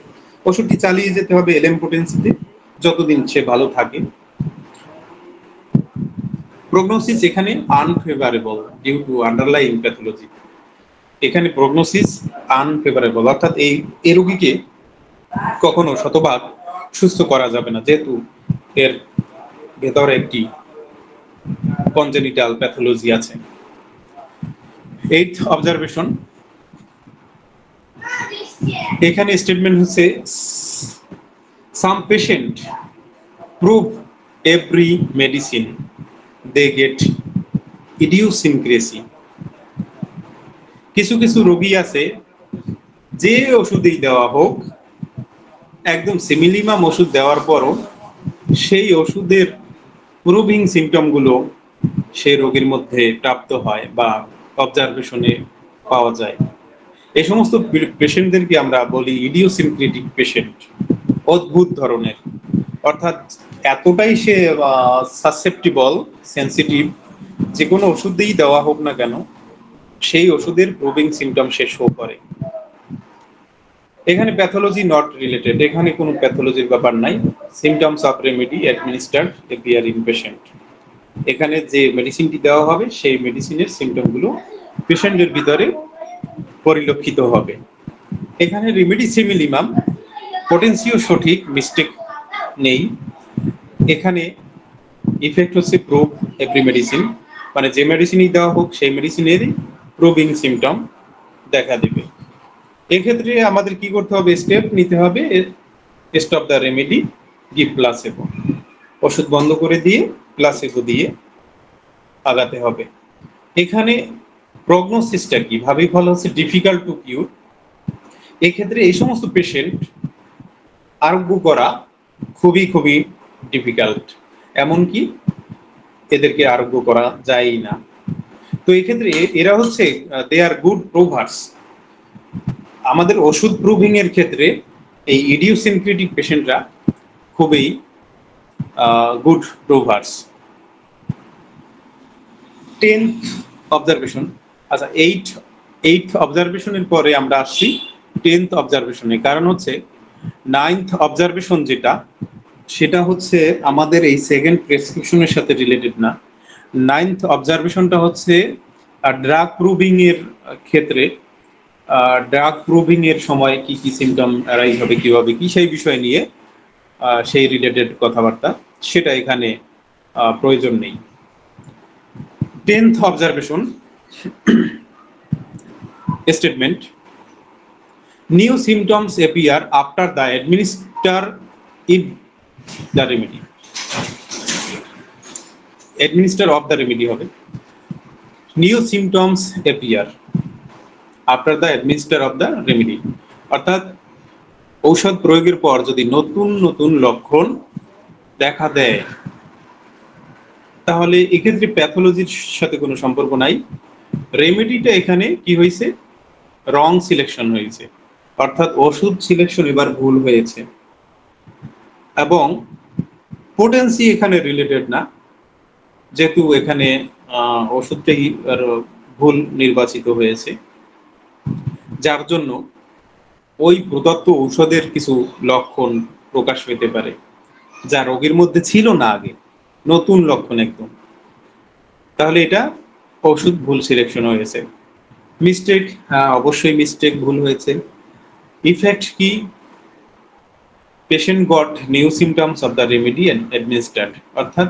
ওষুধটি চালিয়ে যেতে হবে এলএম পোটেন্সিতে যতদিন সে ভালো থাকে। প্রগনোসিস এখানে unfavourable due to underlying pathology. এখানে প্রগনোসিস আনফেভারেবল, অর্থাৎ এই রোগীকে কখনো শতভাগ সুস্থ করা যাবে না, যেহেতু এর ভেতরে একটি কনজেনিটাল প্যাথোলজি আছে। এইথ অবজারভেশন, এখানে স্টেটমেন্ট হচ্ছে some patient prove every medicine they get idiosyncrasy. কিছু রোগী আছে যে ওষুধই দেওয়া হোক, একদম সিমিলিমাম ওষুধ দেওয়ার পরও সেই ওষুধের প্রুভিং সিমটমগুলো সেই রোগীর মধ্যে প্রাপ্ত হয় বা অবজারভেশনে পাওয়া যায়। এই সমস্ত পেশেন্টদেরকে আমরা বলি ইডিওসিনক্রেটিক পেশেন্ট, অদ্ভুত ধরনের, অর্থাৎ এতটাই সে সাসেপ্টিবল, সেন্সিটিভ, যে কোনো ওষুধেই দেওয়া হোক না কেন সেই ওষুধের প্রুভিং সিমটম সে শো করে। এখানে প্যাথোলজি নট রিলেটেড, এখানে কোনো প্যাথোলজির ব্যাপার নাই। Symptoms of remedy administered appear in patient, এখানে যে মেডিসিনটি দেওয়া হবে সেই মেডিসিনের সিমটমগুলো পেশেন্টের ভিতরে পরিলক্ষিত হবে। এখানে রেমেডি সিমিলিমাম, পোটেন্সিও সঠিক, মিস্টেক নেই। এখানে ইফেক্ট হচ্ছে প্রুভ এভরি মেডিসিন, মানে যে মেডিসিনই দেওয়া হোক সেই মেডিসিনেরই প্রুভিং সিমটম দেখা দেবে। এক্ষেত্রে আমাদের কি করতে হবে, স্টেপ নিতে হবে, স্টপ দ্য রেমেডি, গিভ প্লাসেবো, ওষুধ বন্ধ করে দিয়ে প্লাসেবো দিয়ে আগাতে হবে। এখানে প্রগনোসিসটা কি, ভাবি ফল হচ্ছে ডিফিকাল্ট টু কিউর। এক্ষেত্রে এই সমস্ত পেশেন্ট আরোগ্য করা খুবই খুবই ডিফিকাল্ট, এমনকি এদেরকে আরোগ্য করা যায়ই না। তো এক্ষেত্রে এরা হচ্ছে দে আর গুড প্রুভার্স। আমাদের ওষুধ প্রুভিং এর ক্ষেত্রে এই ইডিওসিনক্রেটিক পেশেন্টরা খুবই গুড প্রুভার্স। 10th অবজারভেশন, আচ্ছা 8th অবজারভেশনের পরে আমরা আসছি 10th অবজারভেশনে। কারণ হচ্ছে 9th অবজারভেশন যেটা, সেটা হচ্ছে আমাদের এই সেকেন্ড প্রেসক্রিপশনের সাথে রিলেটেড না। 9th অবজারভেশনটা হচ্ছে ড্রাগ প্রুভিং এর ক্ষেত্রে, ড্রাগ প্রুভিং এর সময় কি কি সিমটম অ্যারাইজ হবে, কিভাবে কি, সেই বিষয় নিয়ে সেই রিলেটেড কথাবার্তা, সেটা এখানে প্রয়োজন নেই। 10th observation statement, new symptoms appear after the administer if the remedy, administer of the remedy হবে। New symptoms appear after the administer of the remedy, অর্থাৎ ঔষধ প্রয়োগের পর যদি নতুন নতুন লক্ষণ দেখা দেয়, তাহলে এক্ষেত্রে প্যাথোলজির সাথে কোনো সম্পর্ক নাই। রেমেডিটা এখানে কি হয়েছে, রং সিলেকশন হয়েছে, অর্থাৎ ওষুধ সিলেকশন এবার ভুল হয়েছে, এবং পোটেন্সি এখানে রিলেটেড না, যেহেতু এখানে ওষুধটাই ভুল নির্বাচিত হয়েছে, যার জন্য ওই প্রদত্ত ঔষধের কিছু লক্ষণ প্রকাশ পেতে পারে যা রোগীর মধ্যে ছিল না আগে, নতুন লক্ষণ একদম। তাহলে এটা ওষুধ ভুল সিলেকশন হয়েছে। মিস্টেক, হ্যাঁ অবশ্যই মিস্টেক, ভুল হয়েছে। ইফেক্ট কি, patient goat new symptoms of the remedy administered, অর্থাৎ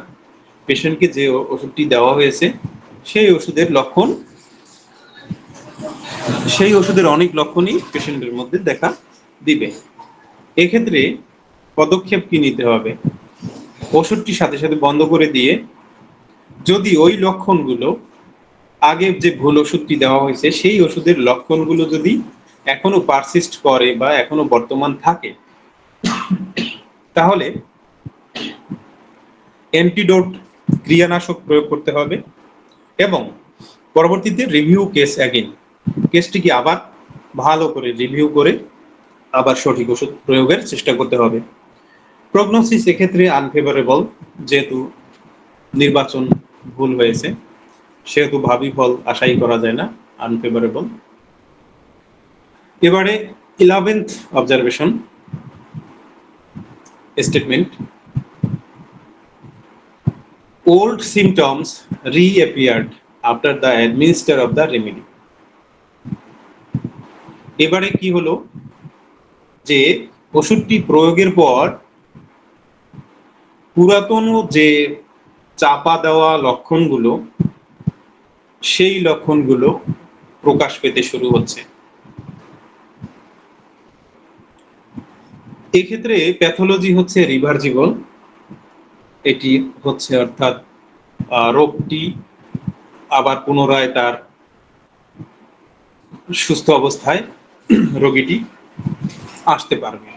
পেশেন্টকে যে ওষুধটি দেওয়া হয়েছে সেই ওষুধের লক্ষণ, সেই ওষুধের অনেক লক্ষণই পেশেন্টের মধ্যে দেখা দিবে। এক্ষেত্রে পদক্ষেপ কি নিতে হবে, ওষুধটি সাথে সাথে বন্ধ করে দিয়ে যদি ওই লক্ষণগুলো, আগে যে ভুল ওষুধটি দেওয়া হয়েছে সেই ওষুধের লক্ষণগুলো যদি এখনো পারসিস্ট করে বা এখনো বর্তমান থাকে, তাহলে অ্যান্টিডোট, ক্রিয়ানাশক প্রয়োগ করতে হবে, এবং পরবর্তীতে রিভিউ কেস, অ্যাগেন কেসটিকে আবার ভালো করে রিভিউ করে আবার সঠিক ওষুধ প্রয়োগের চেষ্টা করতে হবে। প্রগনোসিস এক্ষেত্রে আনফেভারেবল, যেহেতু নির্বাচন ভুল হয়েছে সেহেতু ভাবি ফল আশাই করা যায় না, আনফেভারেবল। এবারে 11th observation statement, old symptoms reappeared after the administer of the remedy. এবারে কি হলো যে ওষুধটি প্রয়োগের পর পুরাতন যে চাপা দেওয়া লক্ষণগুলো, সেই লক্ষণগুলো প্রকাশ পেতে শুরু হচ্ছে। এক্ষেত্রে প্যাথোলজি হচ্ছে রিভার্সিবল, এটি হচ্ছে অর্থাৎ রোগটি আবার পুনরায় তার সুস্থ অবস্থায় রোগীটি আসতে পারবে।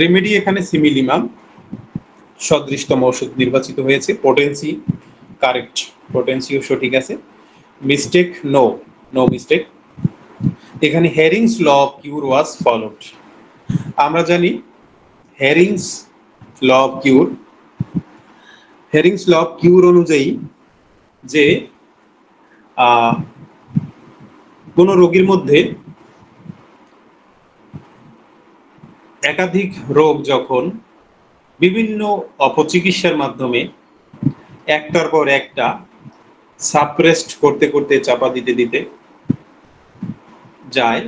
রেমেডি এখানে সিমিলিমাম, সদৃশতম ওষুধ নির্বাচিত হয়েছে। পোটেন্সি কারেক্ট, পোটেন্সিও সঠিক আছে। Mistake no, no mistake. এখানে Hering's law of কিউর was followed. আমরা জানি হেরিংস ল অফ কিউর, হেরিংস ল অফ কিউর অনুযায়ী যে কোন রোগীর মধ্যে একাধিক রোগ যখন বিভিন্ন অপচিকিৎসার মাধ্যমে একটার পর একটা সাপ্রেসড করতে করতে চাপা দিতে দিতে যায়,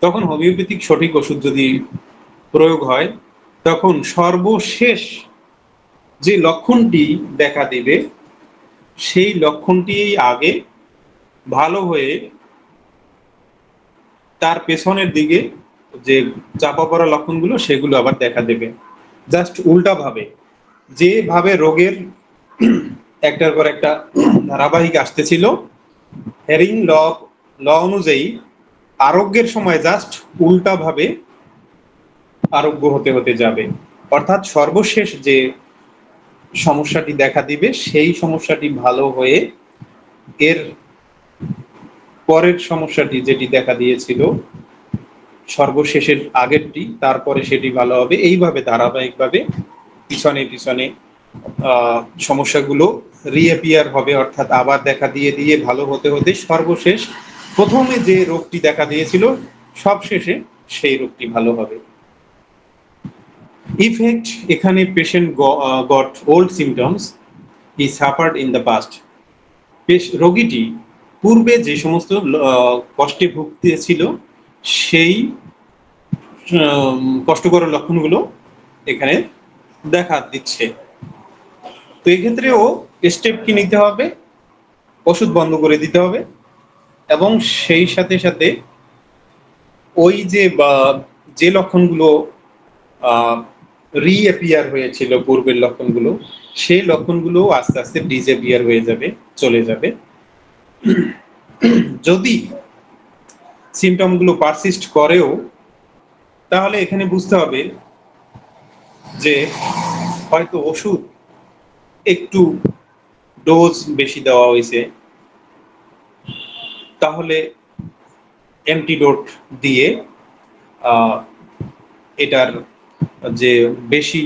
তখন হোমিওপ্যাথিক সঠিক ওষুধ যদি প্রয়োগ হয়, তখন সর্বশেষ যে লক্ষণটি দেখা দিবে সেই লক্ষণটি আগে ভালো হয়ে তার পেছনের দিকে যে চাপা পড়া লক্ষণগুলো সেগুলো আবার দেখা দেবে। জাস্ট উল্টা ভাবে, যেভাবে রোগের একটার পর একটা ধারাবাহিক আসতেছিল, হেরিং ল অনুযায়ী আরোগ্যের সময় জাস্ট উল্টা ভাবে আরোগ্য হতে হতে যাবে। অর্থাৎ সর্বশেষ যে সমস্যাটি দেখা দিবে সেই সমস্যাটি ভালো হয়ে এর পরের সমস্যাটি যেটি দেখা দিয়েছিল সর্বশেষের আগেরটি, তারপরে সেটি ভালো হবে। এইভাবে ধারাবাহিকভাবে পিছনে পিছনে সমস্যাগুলো রিঅ্যাপিয়ার হবে, অর্থাৎ আবার দেখা দিয়ে দিয়ে ভালো হতে হতে সর্বশেষ প্রথমে যে রোগটি দেখা দিয়েছিল সবশেষে সেই রোগটি ভালো হবে। ইফেক্ট, এখানে patient got old symptoms he suffered in the past. রোগীটি পূর্বে যে সমস্ত কষ্টে ভুগতেছিল সেই কষ্টকর লক্ষণগুলো এখানে দেখা দিচ্ছে। তো এক্ষেত্রেও স্টেপ কি নিতে হবে? ওষুধ বন্ধ করে দিতে হবে এবং সেই সাথে সাথে ওই যে লক্ষণগুলো রিঅ্যাপিয়ার হয়েছিল পূর্বের লক্ষণগুলো, সেই লক্ষণগুলো আস্তে আস্তে ডিসঅ্যাপিয়ার হয়ে যাবে, চলে যাবে। যদি সিমটমগুলো পারসিস্ট করেও, তাহলে এখানে বুঝতে হবে যে হয়তো ওষুধ একটু ডোজ বেশি দেওয়া হয়েছে, তাহলে অ্যান্টিডোট দিয়ে এটার যে বেশি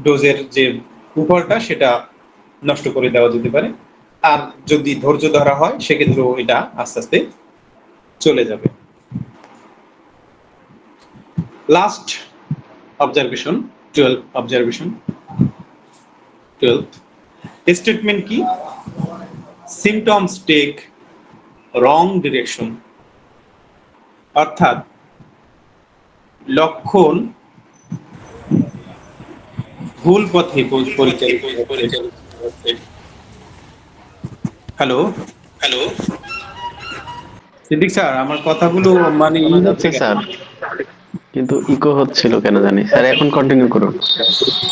ডোজের যে কুফলটা সেটা নষ্ট করে দেওয়া যেতে পারে। আর যদি ধৈর্য ধরা হয় সেক্ষেত্রেও এটা আস্তে আস্তে চলে যাবে। Last observation, 12 observation, 12th statement কি? সিমটমস টেক রং ডিরেকশন, অর্থাৎ লক্ষণ ভুল পথে পরিচালিত হচ্ছে। হ্যালো হ্যালো সিদ্দিক স্যার, আমার কথাগুলো মানে শোনা যাচ্ছে স্যার, কিন্তু ইকো হচ্ছিল কেন জানি স্যার। এখন কন্টিনিউ করুন।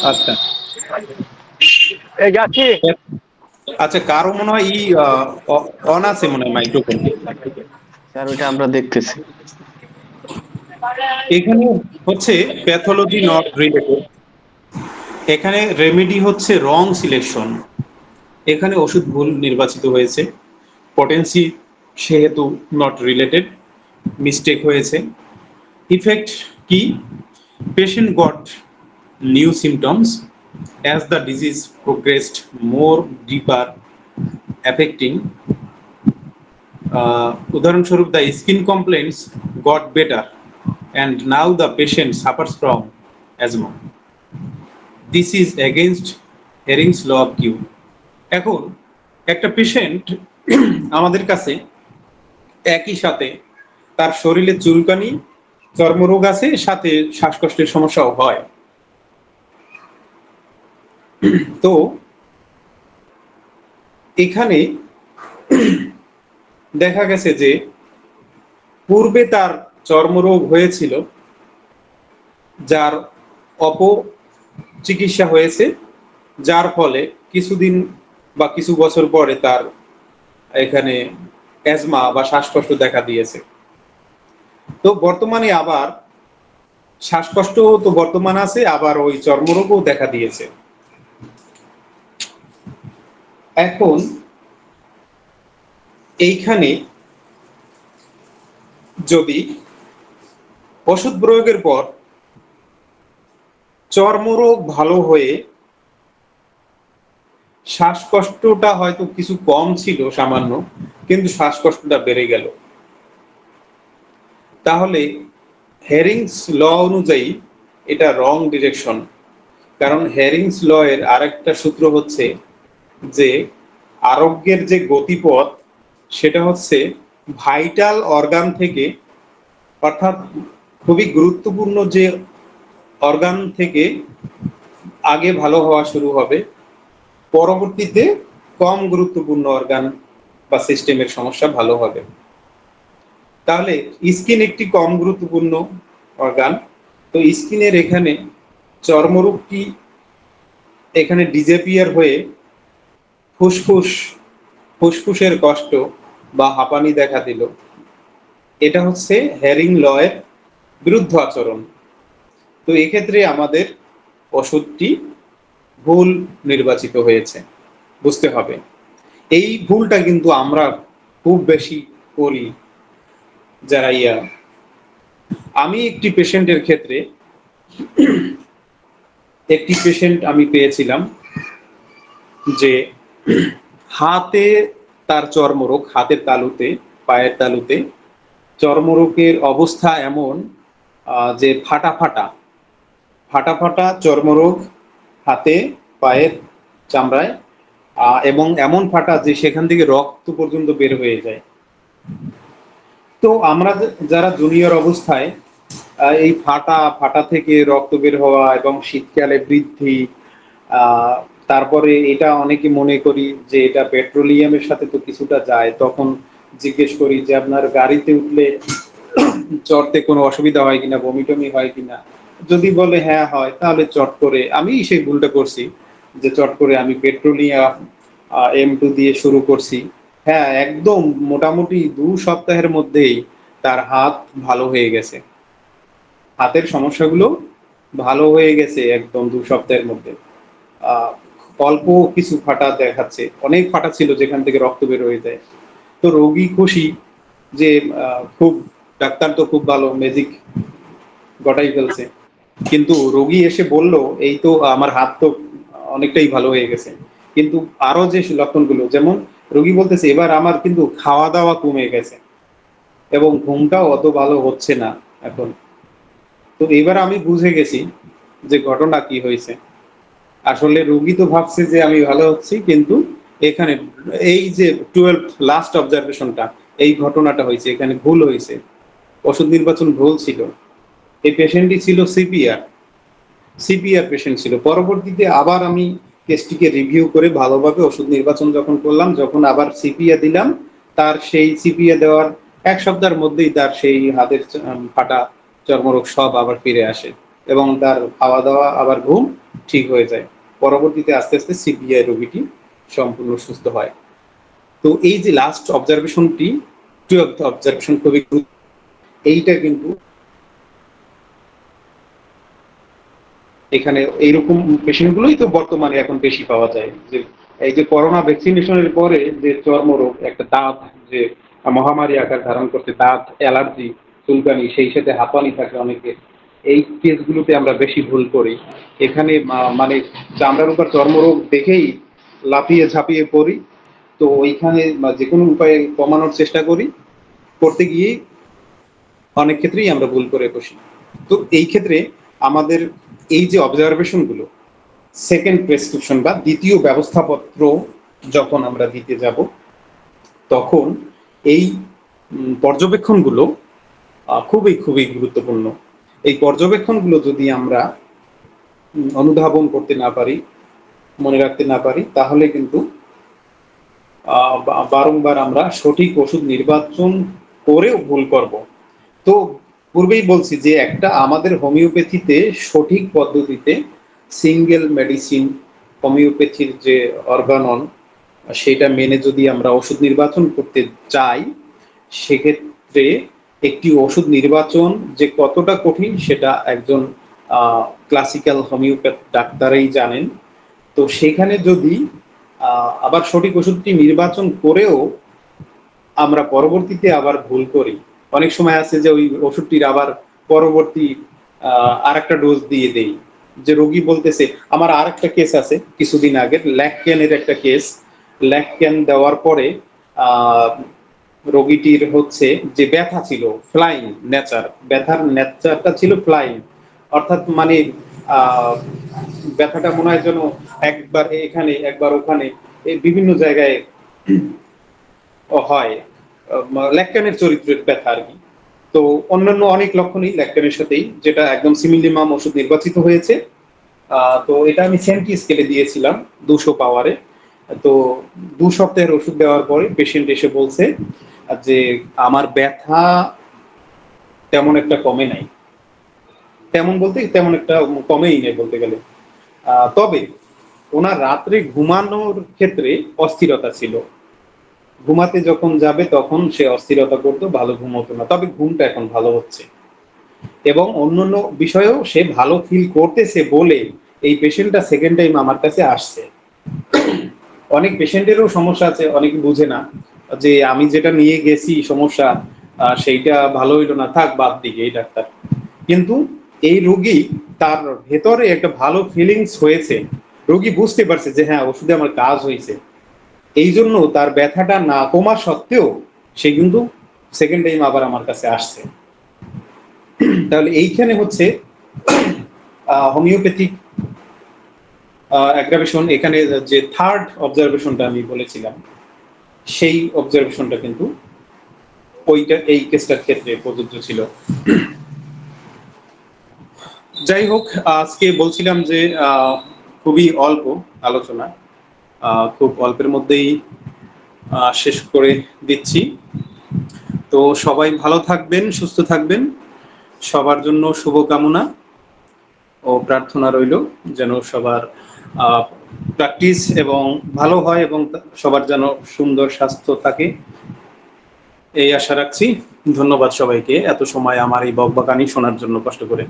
আচ্ছা এই যাচ্ছি। আচ্ছা, কারো মনে হয় অন আছে মনে হয় মাইক্রোফোন। স্যার ওইটা আমরা দেখতেছি। এখানে হচ্ছে প্যাথোলজি নট রিলেটেড, এখানে রেমেডি হচ্ছে রং সিলেকশন। এখানে ওষুধ ভুল নির্বাচিত হয়েছে, পটেন্সি সেহেতু নট রিলেটেড, মিস্টেক হয়েছে। ইফেক্ট কি? Patient goat new symptoms as the disease progressed more deeper affecting উদাহরণস্বরূপ the skin complaints got better and now the patient suffers from asthma. This is against Hering's law of Q. এখন একটা patient আমাদের কাছে একই সাথে তার শরীরে চুলকানি, চর্মরোগ আছে, সাথে শ্বাসকষ্টের সমস্যাও হয়। তো এখানে দেখা গেছে যে পূর্বে তার চর্মরোগ হয়েছিল, যার অপচিকিৎসা হয়েছে, যার ফলে কিছুদিন বা কিছু বছর পরে তার এখানে অ্যাজমা বা শ্বাসকষ্ট দেখা দিয়েছে। তো বর্তমানে আবার শ্বাসকষ্ট তো বর্তমান আছে, আবার ওই চর্মরোগও দেখা দিয়েছে। এখন এইখানে যদি ওষুধ প্রয়োগের পর চর্মরোগ ভালো হয়ে শ্বাসকষ্টটা হয়তো কিছু কম ছিল সামান্য, কিন্তু শ্বাসকষ্টটা বেড়ে গেল, তাহলে হেরিংস ল অনুযায়ী এটা রং ডিরেকশন। কারণ হেরিংস ল এর আরেকটা সূত্র হচ্ছে যে আরোগ্যের যে গতিপথ সেটা হচ্ছে ভাইটাল অর্গান থেকে, অর্থাৎ খুবই গুরুত্বপূর্ণ যে অর্গান থেকে আগে ভালো হওয়া শুরু হবে, পরবর্তীতে কম গুরুত্বপূর্ণ অর্গান বা সিস্টেমের সমস্যা ভালো হবে। তাহলে স্কিন একটি কম গুরুত্বপূর্ণ অর্গান, তো স্কিনের এখানে চর্মরোগটি এখানে ডিজেপিয়ার হয়ে ফুসফুসের কষ্ট বা হাঁপানি দেখা দিল। এটা হচ্ছে হেরিং ল এর বিরুদ্ধ আচরণ। তো এক্ষেত্রে আমাদের ওষুধটি ভুল নির্বাচিত হয়েছে, বুঝতে হবে। এই ভুলটা কিন্তু আমরা খুব বেশি করি যারা আমি একটি পেশেন্টের ক্ষেত্রে একটি পেশেন্ট আমি পেয়েছিলাম যে হাতে তার চর্মরোগ, হাতের তালুতে, পায়ের তালুতে চর্মরোগের অবস্থা এমন যে ফাটা ফাটা চর্মরোগ হাতে, পায়ের চামড়ায়, এবং এমন ফাটা যে সেখান থেকে রক্ত পর্যন্ত বের হয়ে যায়। তো আমরা যারা জুনিয়র অবস্থায় এই ফাটা থেকে রক্ত বের হওয়া এবং শীতকালে বৃদ্ধি, তারপরে এটা অনেকে মনে করি যে এটা পেট্রোলিয়ামের সাথে তো কিছুটা যায়, তখন জিজ্ঞেস করি যে আপনার গাড়িতে উঠলে চড়তে কোনো অসুবিধা হয় কিনা, বমি টমি হয় কিনা। যদি বলে হ্যাঁ হয়, তাহলে চট করে, আমি সেই ভুলটা করছি যে চট করে আমি পেট্রোলিয়াম M2 দিয়ে শুরু করছি। হ্যাঁ, একদম মোটামুটি 2 সপ্তাহের মধ্যেই তার হাত ভালো হয়ে গেছে, হাতের সমস্যাগুলো ভালো হয়ে গেছে একদম 2 সপ্তাহের মধ্যে। অল্প কিছু ফাটা দেখাচ্ছে, অনেক ফাটা ছিল যেখান থেকে রক্ত বের হয়ে যায়। তো রোগী খুশি যে খুব, ডাক্তার তো খুব ভালো, ম্যাজিক গটাই ফেলছে। কিন্তু রোগী এসে বলল এই তো আমার হাত তো অনেকটাই ভালো হয়ে গেছে, কিন্তু আরো যে লক্ষণগুলো, যেমন রোগী বলতেছে এবার আমার কিন্তু খাওয়া দাওয়া কমে গেছে এবং ঘুমটাও অত ভালো হচ্ছে না এখন। তো এবার আমি বুঝে গেছি যে ঘটনা কি হয়েছে। আসলে রোগী তো ভাবছে যে আমি ভালো হচ্ছি, কিন্তু এখানে এই যে 12th লাস্ট অবজারভেশনটা, এই ঘটনাটা হয়েছে, এখানে ভুল হয়েছে, ওষুধ নির্বাচন ভুল ছিল। এই পেশেন্টটি ছিল সিপিআর পেশেন্ট ছিল। পরবর্তীতে আবার আমি কেসটিকে রিভিউ করে ভালোভাবে ওষুধ নির্বাচন যখন করলাম, যখন আবার সিপিআর দিলাম, তার সেই সিপিআর দেওয়ার 1 সপ্তাহের মধ্যেই তার সেই হাতের ফাটা চর্মরোগ সব আবার ফিরে আসে এবং তার খাওয়া দাওয়া আবার ঘুম ঠিক হয়ে যায়। পরবর্তীতে আস্তে আস্তে সিপিআই রোগীটি সম্পূর্ণ সুস্থ হয়। তো এই যে লাস্ট অবজারভেশনটি, 12th অবজারভেশন, খুবই এইটা কিন্তু এখানে এইরকম পেশেন্টগুলোই তো বর্তমানে এখন বেশি পাওয়া যায়। যে এই যে করোনা ভ্যাকসিনেশনের পরে যে চর্মরোগ, একটা দাঁত যে মহামারী আকার ধারণ করতে, দাঁত অ্যালার্জি, চুলকানি, সেই সাথে হাঁপানি থাকে অনেকে, এই কেসগুলোতে আমরা বেশি ভুল করি। এখানে মানে চামড়ার উপর চর্মরোগ দেখেই লাফিয়ে ঝাঁপিয়ে পড়ি, তো ওইখানে যে কোনো উপায়ে কমানোর চেষ্টা করি, করতে গিয়ে অনেক ক্ষেত্রেই আমরা ভুল করে বসি। তো এই ক্ষেত্রে আমাদের এই যে অবজারভেশনগুলো, সেকেন্ড প্রেসক্রিপশন বা দ্বিতীয় ব্যবস্থাপত্র যখন আমরা দিতে যাব, তখন এই পর্যবেক্ষণগুলো খুবই গুরুত্বপূর্ণ। এই পর্যবেক্ষণগুলো যদি আমরা অনুধাবন করতে না পারি, মনে রাখতে না পারি, তাহলে কিন্তু বারংবার আমরা সঠিক ওষুধ নির্বাচন করেও ভুল করব। তো পূর্বেই বলছি যে একটা আমাদের হোমিওপ্যাথিতে সঠিক পদ্ধতিতে সিঙ্গেল মেডিসিন, হোমিওপ্যাথির যে অর্গানন, সেটা মেনে যদি আমরা ওষুধ নির্বাচন করতে চাই, সেক্ষেত্রে একটি ওষুধ নির্বাচন যে কতটা কঠিন সেটা একজন ক্লাসিক্যাল হোমিওপ্যাথ ডাক্তারই জানেন। তো সেখানে যদি আবার সঠিক ওষুধটি নির্বাচন করেও আমরা পরবর্তীতে আবার ভুল করি, অনেক সময় আছে যে ওই ওষুধটির আবার পরবর্তী আরেকটা ডোজ দিয়ে দেই। যে রোগী বলতেছে, আমার আরেকটা কেস আছে কিছুদিন আগের, ল্যাকক্যানের একটা কেস। ল্যাকক্যান দেওয়ার পরে রোগীটির হচ্ছে যে ব্যথা ছিল ফ্লাইং নেচার, ব্যথার নেচারটা ছিল ফ্লাইং, অর্থাৎ মানে ব্যথাটা মনে হয় যেন একবার এখানে একবার ওখানে বিভিন্ন জায়গায় হয়, ল্যাকক্যানের চরিত্রের ব্যথা আর কি। তো অন্যান্য অনেক লক্ষণই ল্যাকক্যানের সাথেই, যেটা একদম সিমিলিমাম ওষুধ নির্বাচিত হয়েছে। তো এটা আমি সেন্টি স্কেলে দিয়েছিলাম 200 পাওয়ারে। তো 2 সপ্তাহের ওষুধ দেওয়ার পরে পেশেন্ট এসে বলছে যে আমার ব্যথা তেমন একটা কমে নাই, তেমন বলতে তেমন একটা কমেই নেই বলতে গেলে। তবে ওনার রাত্রে ঘুমানোর ক্ষেত্রে অস্থিরতা ছিল, ঘুমাতে যখন যাবে তখন সে অস্থিরতা করতো, ভালো ঘুম হতো না। তবে ঘুমটা এখন ভালো হচ্ছে এবং অন্যান্য বিষয়েও সে ভালো ফিল করতেছে বলে এই পেশেন্টটা সেকেন্ড টাইম আমার কাছে আসছে। অনেক পেশেন্টেরও সমস্যা আছে, অনেকে বুঝে না যে আমি যেটা নিয়ে গেছি সমস্যা সেইটা ভালো হইলো না, থাক বাদ দিকে এই ডাক্তার। কিন্তু এই রোগী তার ভেতরে একটা ভালো ফিলিংস হয়েছে, রোগী বুঝতে পারছে যে হ্যাঁ ওষুধে আমার কাজ হয়েছে, এই জন্য তার ব্যথাটা না কমা সত্ত্বেও সে কিন্তু সেকেন্ড টাইম আবার আমার কাছে আসছে। তাহলে এইখানে হচ্ছে হোমিওপ্যাথিক অ্যাগ্রাভেশন, এখানে যে থার্ড অবজারভেশনটা আমি বলেছিলাম সেই অবজারভেশনটা কিন্তু ওইটা এই কেসটার ক্ষেত্রে প্রযোজ্য ছিল। যাই হোক, আজকে বলছিলাম যে খুবই অল্প আলোচনা, খুব অল্পের মধ্যেই শেষ করে দিচ্ছি। তো সবাই ভালো থাকবেন, সুস্থ থাকবেন, সবার জন্য শুভকামনা ও প্রার্থনা রইল যেন সবার প্র্যাকটিস এবং ভালো হয় এবং সবার যেন সুন্দর স্বাস্থ্য থাকে, এই আশা রাখছি। ধন্যবাদ সবাইকে এত সময় আমার এই বকবকানি শোনার জন্য কষ্ট করে।